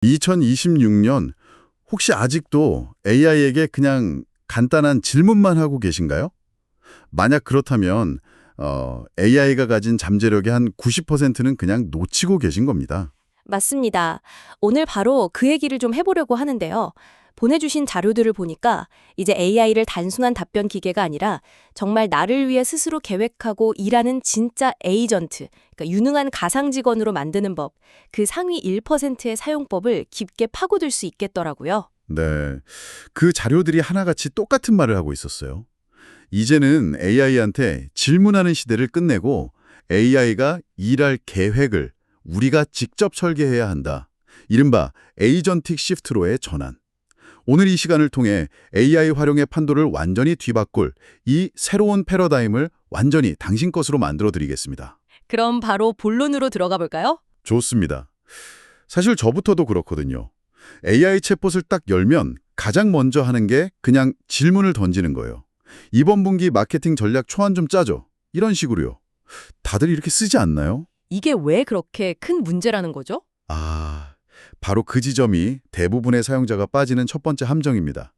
2026년 혹시 아직도 AI에게 그냥 간단한 질문만 하고 계신가요? 만약 그렇다면 AI가 가진 잠재력의 한 90%는 그냥 놓치고 계신 겁니다. 맞습니다. 오늘 바로 그 얘기를 좀 해보려고 하는데요. 보내주신 자료들을 보니까 이제 AI를 단순한 답변 기계가 아니라 정말 나를 위해 스스로 계획하고 일하는 진짜 에이전트, 그러니까 유능한 가상 직원으로 만드는 법, 그 상위 1%의 사용법을 깊게 파고들 수 있겠더라고요. 네, 그 자료들이 하나같이 똑같은 말을 하고 있었어요. 이제는 AI한테 질문하는 시대를 끝내고 AI가 일할 계획을 우리가 직접 설계해야 한다. 이른바 에이전틱 시프트로의 전환. 오늘 이 시간을 통해 AI 활용의 판도를 완전히 뒤바꿀 이 새로운 패러다임을 완전히 당신 것으로 만들어 드리겠습니다. 그럼 바로 본론으로 들어가 볼까요? 좋습니다. 사실 저부터도 그렇거든요. AI 챗봇을 딱 열면 가장 먼저 하는 게 그냥 질문을 던지는 거예요. 이번 분기 마케팅 전략 초안 좀 짜죠. 이런 식으로요. 다들 이렇게 쓰지 않나요? 이게 왜 그렇게 큰 문제라는 거죠? 바로 그 지점이 대부분의 사용자가 빠지는 첫 번째 함정입니다.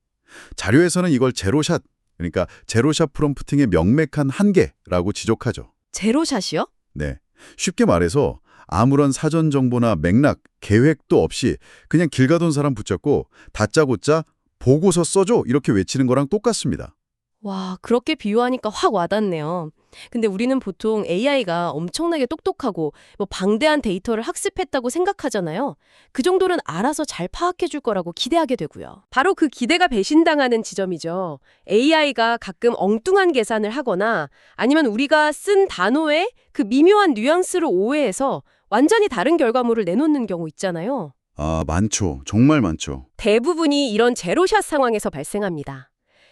자료에서는 이걸 제로샷, 그러니까 제로샷 프롬프팅의 명백한 한계라고 지적하죠. 제로샷이요? 네, 쉽게 말해서 아무런 사전 정보나 맥락, 계획도 없이 그냥 길 가던 사람 붙잡고 다짜고짜 보고서 써줘 이렇게 외치는 거랑 똑같습니다. 와, 그렇게 비유하니까 확 와닿네요. 근데 우리는 보통 AI가 엄청나게 똑똑하고 방대한 데이터를 학습했다고 생각하잖아요. 그 정도는 알아서 잘 파악해 줄 거라고 기대하게 되고요. 바로 그 기대가 배신당하는 지점이죠. AI가 가끔 엉뚱한 계산을 하거나 아니면 우리가 쓴 단어의 그 미묘한 뉘앙스를 오해해서 완전히 다른 결과물을 내놓는 경우 있잖아요. 많죠. 정말 많죠. 대부분이 이런 제로샷 상황에서 발생합니다.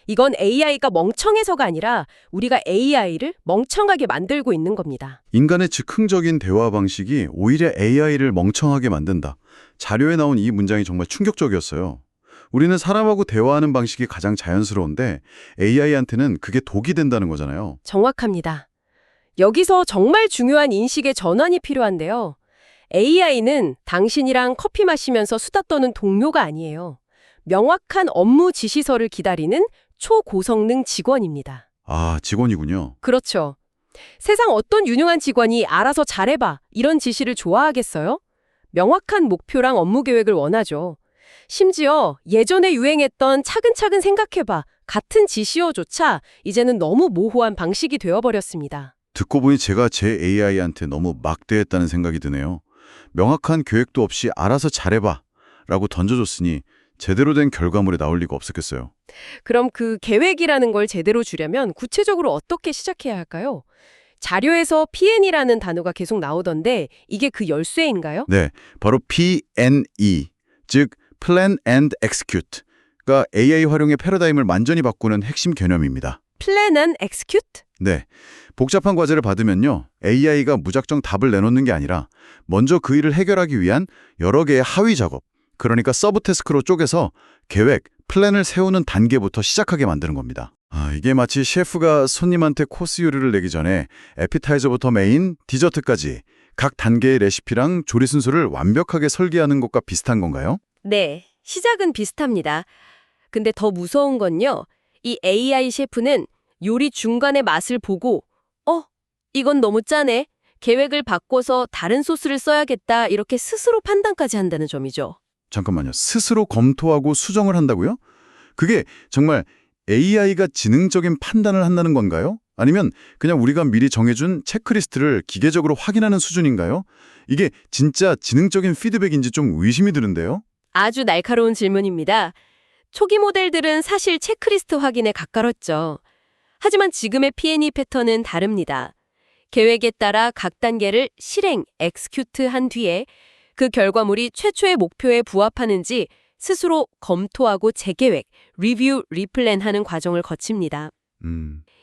이건 AI가 멍청해서가 아니라 우리가 AI를 멍청하게 만들고 있는 겁니다. 인간의 즉흥적인 대화 방식이 오히려 AI를 멍청하게 만든다. 자료에 나온 이 문장이 정말 충격적이었어요. 우리는 사람하고 대화하는 방식이 가장 자연스러운데 AI한테는 그게 독이 된다는 거잖아요. 정확합니다. 여기서 정말 중요한 인식의 전환이 필요한데요. AI는 당신이랑 커피 마시면서 수다 떠는 동료가 아니에요. 명확한 업무 지시서를 기다리는 초고성능 직원입니다. 직원이군요. 그렇죠. 세상 어떤 유능한 직원이 알아서 잘해봐 이런 지시를 좋아하겠어요? 명확한 목표랑 업무 계획을 원하죠. 심지어 예전에 유행했던 차근차근 생각해봐 같은 지시어조차 이제는 너무 모호한 방식이 되어버렸습니다. 듣고 보니 제가 제 AI한테 너무 막대했다는 생각이 드네요. 명확한 계획도 없이 알아서 잘해봐 라고 던져줬으니 제대로 된 결과물이 나올 리가 없었겠어요. 그럼 그 계획이라는 걸 제대로 주려면 구체적으로 어떻게 시작해야 할까요? 자료에서 PN이라는 단어가 계속 나오던데 이게 그 열쇠인가요? 네, 바로 PNE, 즉 Plan and Execute가 AI 활용의 패러다임을 완전히 바꾸는 핵심 개념입니다. Plan and Execute? 네, 복잡한 과제를 받으면요, AI가 무작정 답을 내놓는 게 아니라 먼저 그 일을 해결하기 위한 여러 개의 하위 작업, 그러니까 서브 태스크로 쪼개서 계획, 플랜을 세우는 단계부터 시작하게 만드는 겁니다. 이게 마치 셰프가 손님한테 코스 요리를 내기 전에 에피타이저부터 메인, 디저트까지 각 단계의 레시피랑 조리 순서를 완벽하게 설계하는 것과 비슷한 건가요? 네, 시작은 비슷합니다. 근데 더 무서운 건요. 이 AI 셰프는 요리 중간에 맛을 보고 이건 너무 짜네. 계획을 바꿔서 다른 소스를 써야겠다. 이렇게 스스로 판단까지 한다는 점이죠. 잠깐만요. 스스로 검토하고 수정을 한다고요? 그게 정말 AI가 지능적인 판단을 한다는 건가요? 아니면 그냥 우리가 미리 정해준 체크리스트를 기계적으로 확인하는 수준인가요? 이게 진짜 지능적인 피드백인지 좀 의심이 드는데요? 아주 날카로운 질문입니다. 초기 모델들은 사실 체크리스트 확인에 가까웠죠. 하지만 지금의 P&E 패턴은 다릅니다. 계획에 따라 각 단계를 실행, execute 한 뒤에 그 결과물이 최초의 목표에 부합하는지 스스로 검토하고 재계획, 리뷰, 리플랜하는 과정을 거칩니다.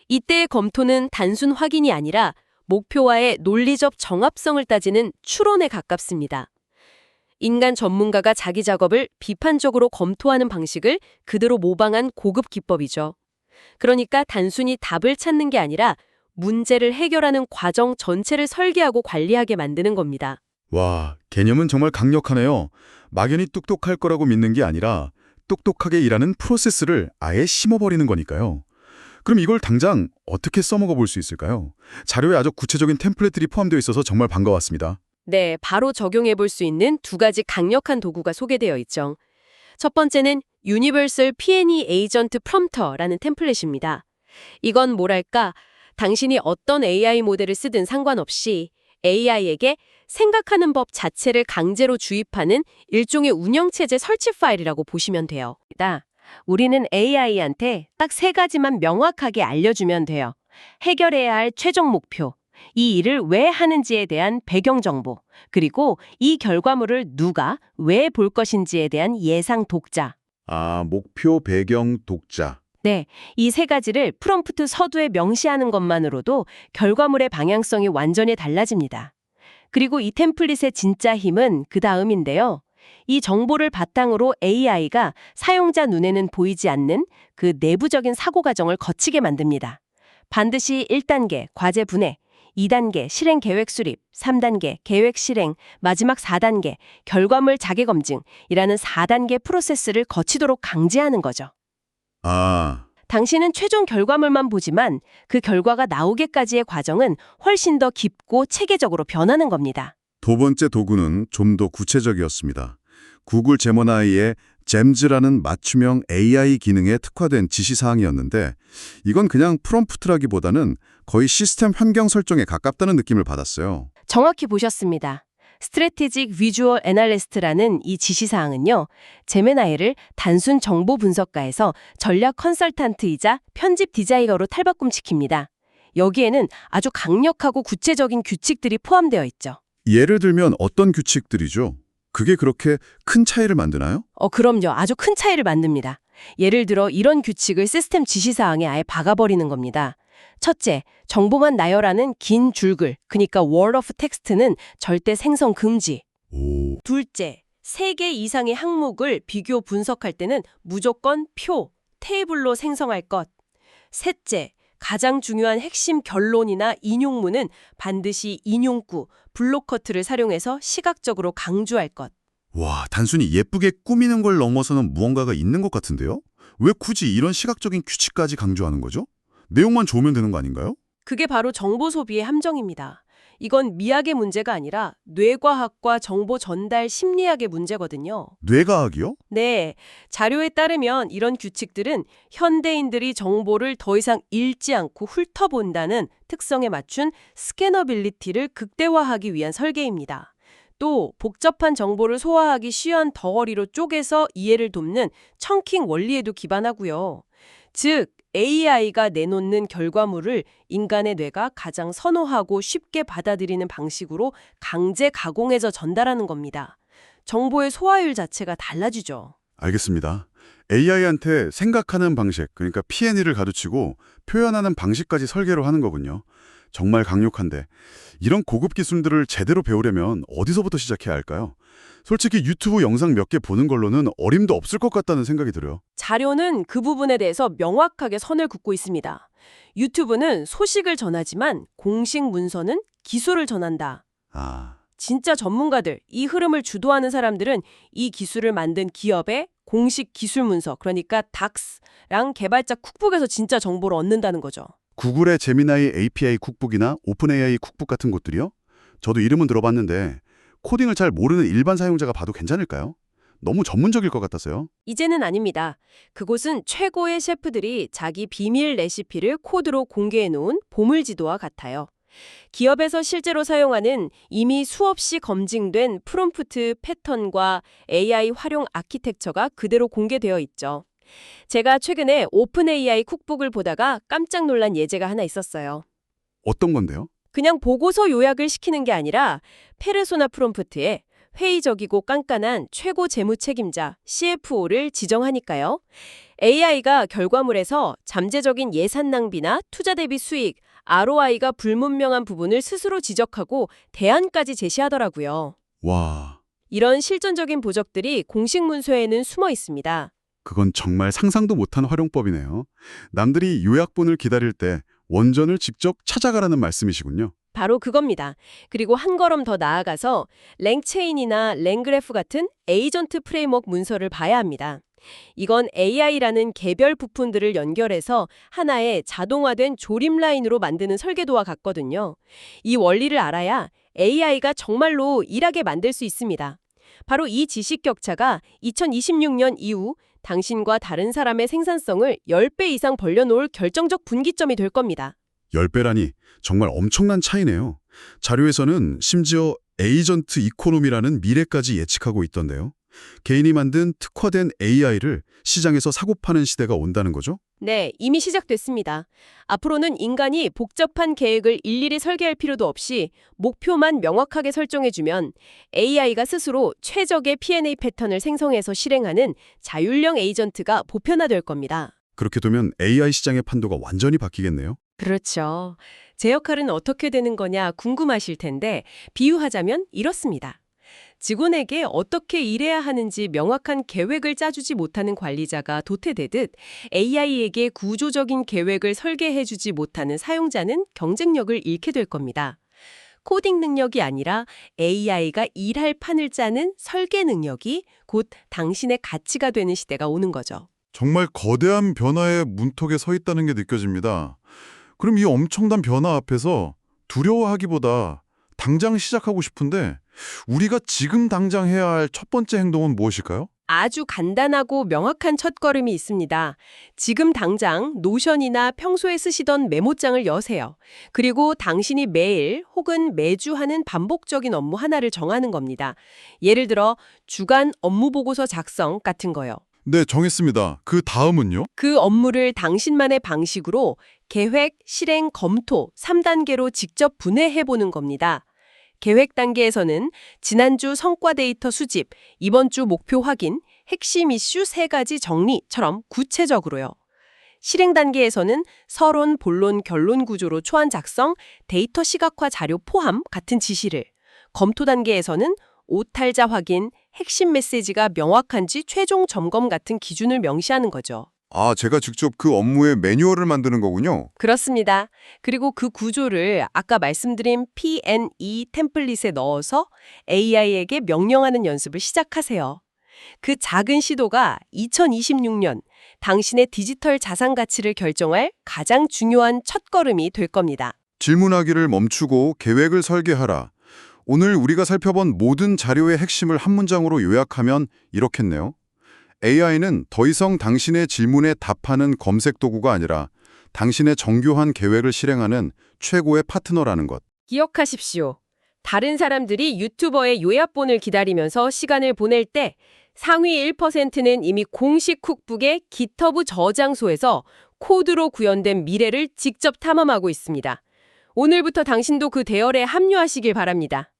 이때의 검토는 단순 확인이 아니라 목표와의 논리적 정합성을 따지는 추론에 가깝습니다. 인간 전문가가 자기 작업을 비판적으로 검토하는 방식을 그대로 모방한 고급 기법이죠. 그러니까 단순히 답을 찾는 게 아니라 문제를 해결하는 과정 전체를 설계하고 관리하게 만드는 겁니다. 와, 개념은 정말 강력하네요. 막연히 똑똑할 거라고 믿는 게 아니라 똑똑하게 일하는 프로세스를 아예 심어버리는 거니까요. 그럼 이걸 당장 어떻게 써먹어 볼 수 있을까요? 자료에 아주 구체적인 템플릿들이 포함되어 있어서 정말 반가웠습니다. 네, 바로 적용해 볼 수 있는 두 가지 강력한 도구가 소개되어 있죠. 첫 번째는 Universal P&E Agent Prompter라는 템플릿입니다. 이건 뭐랄까, 당신이 어떤 AI 모델을 쓰든 상관없이 AI에게 생각하는 법 자체를 강제로 주입하는 일종의 운영체제 설치 파일이라고 보시면 돼요. 우리는 AI한테 딱 세 가지만 명확하게 알려주면 돼요. 해결해야 할 최종 목표, 이 일을 왜 하는지에 대한 배경 정보, 그리고 이 결과물을 누가 왜 볼 것인지에 대한 예상 독자. 아, 목표, 배경, 독자. 네, 이 세 가지를 프롬프트 서두에 명시하는 것만으로도 결과물의 방향성이 완전히 달라집니다. 그리고 이 템플릿의 진짜 힘은 그 다음인데요. 이 정보를 바탕으로 AI가 사용자 눈에는 보이지 않는 그 내부적인 사고 과정을 거치게 만듭니다. 반드시 1단계 과제 분해, 2단계 실행 계획 수립, 3단계 계획 실행, 마지막 4단계 결과물 자계 검증이라는 4단계 프로세스를 거치도록 강제하는 거죠. 아, 당신은 최종 결과물만 보지만 그 결과가 나오기까지의 과정은 훨씬 더 깊고 체계적으로 변하는 겁니다. 두 번째 도구는 좀 더 구체적이었습니다. 구글 제모나이의 잼즈라는 맞춤형 AI 기능에 특화된 지시사항이었는데 이건 그냥 프롬프트라기보다는 거의 시스템 환경 설정에 가깝다는 느낌을 받았어요. 정확히 보셨습니다. Strategic Visual Analyst라는 이 지시사항은요, 제미나이를 단순 정보 분석가에서 전략 컨설턴트이자 편집 디자이너로 탈바꿈시킵니다. 여기에는 아주 강력하고 구체적인 규칙들이 포함되어 있죠. 예를 들면 어떤 규칙들이죠? 그게 그렇게 큰 차이를 만드나요? 그럼요. 아주 큰 차이를 만듭니다. 예를 들어 이런 규칙을 시스템 지시사항에 아예 박아버리는 겁니다. 첫째, 정보만 나열하는 긴 줄글, 그러니까 word of text는 절대 생성 금지. 오, 둘째, 3개 이상의 항목을 비교 분석할 때는 무조건 표, 테이블로 생성할 것. 셋째, 가장 중요한 핵심 결론이나 인용문은 반드시 인용구, 블록커트를 사용해서 시각적으로 강조할 것. 와, 단순히 예쁘게 꾸미는 걸 넘어서는 무언가가 있는 것 같은데요? 왜 굳이 이런 시각적인 규칙까지 강조하는 거죠? 내용만 좋으면 되는 거 아닌가요? 그게 바로 정보 소비의 함정입니다. 이건 미학의 문제가 아니라 뇌과학과 정보 전달 심리학의 문제거든요. 뇌과학이요? 네, 자료에 따르면 이런 규칙들은 현대인들이 정보를 더 이상 읽지 않고 훑어본다는 특성에 맞춘 스캐너빌리티를 극대화하기 위한 설계입니다. 또 복잡한 정보를 소화하기 쉬운 덩어리로 쪼개서 이해를 돕는 청킹 원리에도 기반하고요. 즉, AI가 내놓는 결과물을 인간의 뇌가 가장 선호하고 쉽게 받아들이는 방식으로 강제 가공해서 전달하는 겁니다. 정보의 소화율 자체가 달라지죠. 알겠습니다. AI한테 생각하는 방식, 그러니까 P&E를 가르치고 표현하는 방식까지 설계로 하는 거군요. 정말 강력한데 이런 고급 기술들을 제대로 배우려면 어디서부터 시작해야 할까요? 솔직히 유튜브 영상 몇 개 보는 걸로는 어림도 없을 것 같다는 생각이 들어요. 자료는 그 부분에 대해서 명확하게 선을 긋고 있습니다. 유튜브는 소식을 전하지만 공식 문서는 기술을 전한다. 아, 진짜 전문가들, 이 흐름을 주도하는 사람들은 이 기술을 만든 기업의 공식 기술 문서, 그러니까 DAX랑 개발자 쿡북에서 진짜 정보를 얻는다는 거죠. 구글의 제미나이 API 쿡북이나 오픈AI 쿡북 같은 곳들이요? 저도 이름은 들어봤는데 코딩을 잘 모르는 일반 사용자가 봐도 괜찮을까요? 너무 전문적일 것 같아서요. 이제는 아닙니다. 그곳은 최고의 셰프들이 자기 비밀 레시피를 코드로 공개해 놓은 보물지도와 같아요. 기업에서 실제로 사용하는 이미 수없이 검증된 프롬프트 패턴과 AI 활용 아키텍처가 그대로 공개되어 있죠. 제가 최근에 오픈 AI 쿡북을 보다가 깜짝 놀란 예제가 하나 있었어요. 어떤 건데요? 그냥 보고서 요약을 시키는 게 아니라 페르소나 프롬프트에 회의적이고 깐깐한 최고 재무 책임자 CFO를 지정하니까요. AI가 결과물에서 잠재적인 예산 낭비나 투자 대비 수익, ROI가 불분명한 부분을 스스로 지적하고 대안까지 제시하더라고요. 와, 이런 실전적인 보적들이 공식 문서에는 숨어 있습니다. 그건 정말 상상도 못한 활용법이네요. 남들이 요약본을 기다릴 때 원전을 직접 찾아가라는 말씀이시군요. 바로 그겁니다. 그리고 한 걸음 더 나아가서 랭체인이나 랭그래프 같은 에이전트 프레임워크 문서를 봐야 합니다. 이건 AI라는 개별 부품들을 연결해서 하나의 자동화된 조립 라인으로 만드는 설계도와 같거든요. 이 원리를 알아야 AI가 정말로 일하게 만들 수 있습니다. 바로 이 지식 격차가 2026년 이후 당신과 다른 사람의 생산성을 10배 이상 벌려놓을 결정적 분기점이 될 겁니다. 10배라니 정말 엄청난 차이네요. 자료에서는 심지어 에이전트 이코노미라는 미래까지 예측하고 있던데요. 개인이 만든 특화된 AI를 시장에서 사고 파는 시대가 온다는 거죠? 네, 이미 시작됐습니다. 앞으로는 인간이 복잡한 계획을 일일이 설계할 필요도 없이 목표만 명확하게 설정해주면 AI가 스스로 최적의 P&A 패턴을 생성해서 실행하는 자율형 에이전트가 보편화될 겁니다. 그렇게 되면 AI 시장의 판도가 완전히 바뀌겠네요. 그렇죠. 제 역할은 어떻게 되는 거냐 궁금하실 텐데 비유하자면 이렇습니다. 직원에게 어떻게 일해야 하는지 명확한 계획을 짜주지 못하는 관리자가 도태되듯 AI에게 구조적인 계획을 설계해주지 못하는 사용자는 경쟁력을 잃게 될 겁니다. 코딩 능력이 아니라 AI가 일할 판을 짜는 설계 능력이 곧 당신의 가치가 되는 시대가 오는 거죠. 정말 거대한 변화의 문턱에 서 있다는 게 느껴집니다. 그럼 이 엄청난 변화 앞에서 두려워하기보다 당장 시작하고 싶은데 우리가 지금 당장 해야 할 첫 번째 행동은 무엇일까요? 아주 간단하고 명확한 첫걸음이 있습니다. 지금 당장 노션이나 평소에 쓰시던 메모장을 여세요. 그리고 당신이 매일 혹은 매주 하는 반복적인 업무 하나를 정하는 겁니다. 예를 들어 주간 업무 보고서 작성 같은 거요. 네, 정했습니다. 그 다음은요? 그 업무를 당신만의 방식으로 계획, 실행, 검토 3단계로 직접 분해해보는 겁니다. 계획 단계에서는 지난주 성과 데이터 수집, 이번 주 목표 확인, 핵심 이슈 3가지 정리처럼 구체적으로요. 실행 단계에서는 서론, 본론, 결론 구조로 초안 작성, 데이터 시각화 자료 포함 같은 지시를, 검토 단계에서는 오탈자 확인, 핵심 메시지가 명확한지 최종 점검 같은 기준을 명시하는 거죠. 아, 제가 직접 그 업무의 매뉴얼을 만드는 거군요. 그렇습니다. 그리고 그 구조를 아까 말씀드린 P&E 템플릿에 넣어서 AI에게 명령하는 연습을 시작하세요. 그 작은 시도가 2026년 당신의 디지털 자산 가치를 결정할 가장 중요한 첫걸음이 될 겁니다. 질문하기를 멈추고 계획을 설계하라. 오늘 우리가 살펴본 모든 자료의 핵심을 한 문장으로 요약하면 이렇겠네요. AI는 더 이상 당신의 질문에 답하는 검색 도구가 아니라 당신의 정교한 계획을 실행하는 최고의 파트너라는 것. 기억하십시오. 다른 사람들이 유튜버의 요약본을 기다리면서 시간을 보낼 때 상위 1%는 이미 공식 쿡북의 GitHub 저장소에서 코드로 구현된 미래를 직접 탐험하고 있습니다. 오늘부터 당신도 그 대열에 합류하시길 바랍니다.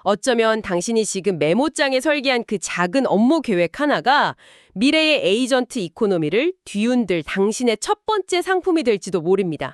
어쩌면 당신이 지금 메모장에 설계한 그 작은 업무 계획 하나가 미래의 에이전트 이코노미를 뒤흔들 당신의 첫 번째 상품이 될지도 모릅니다.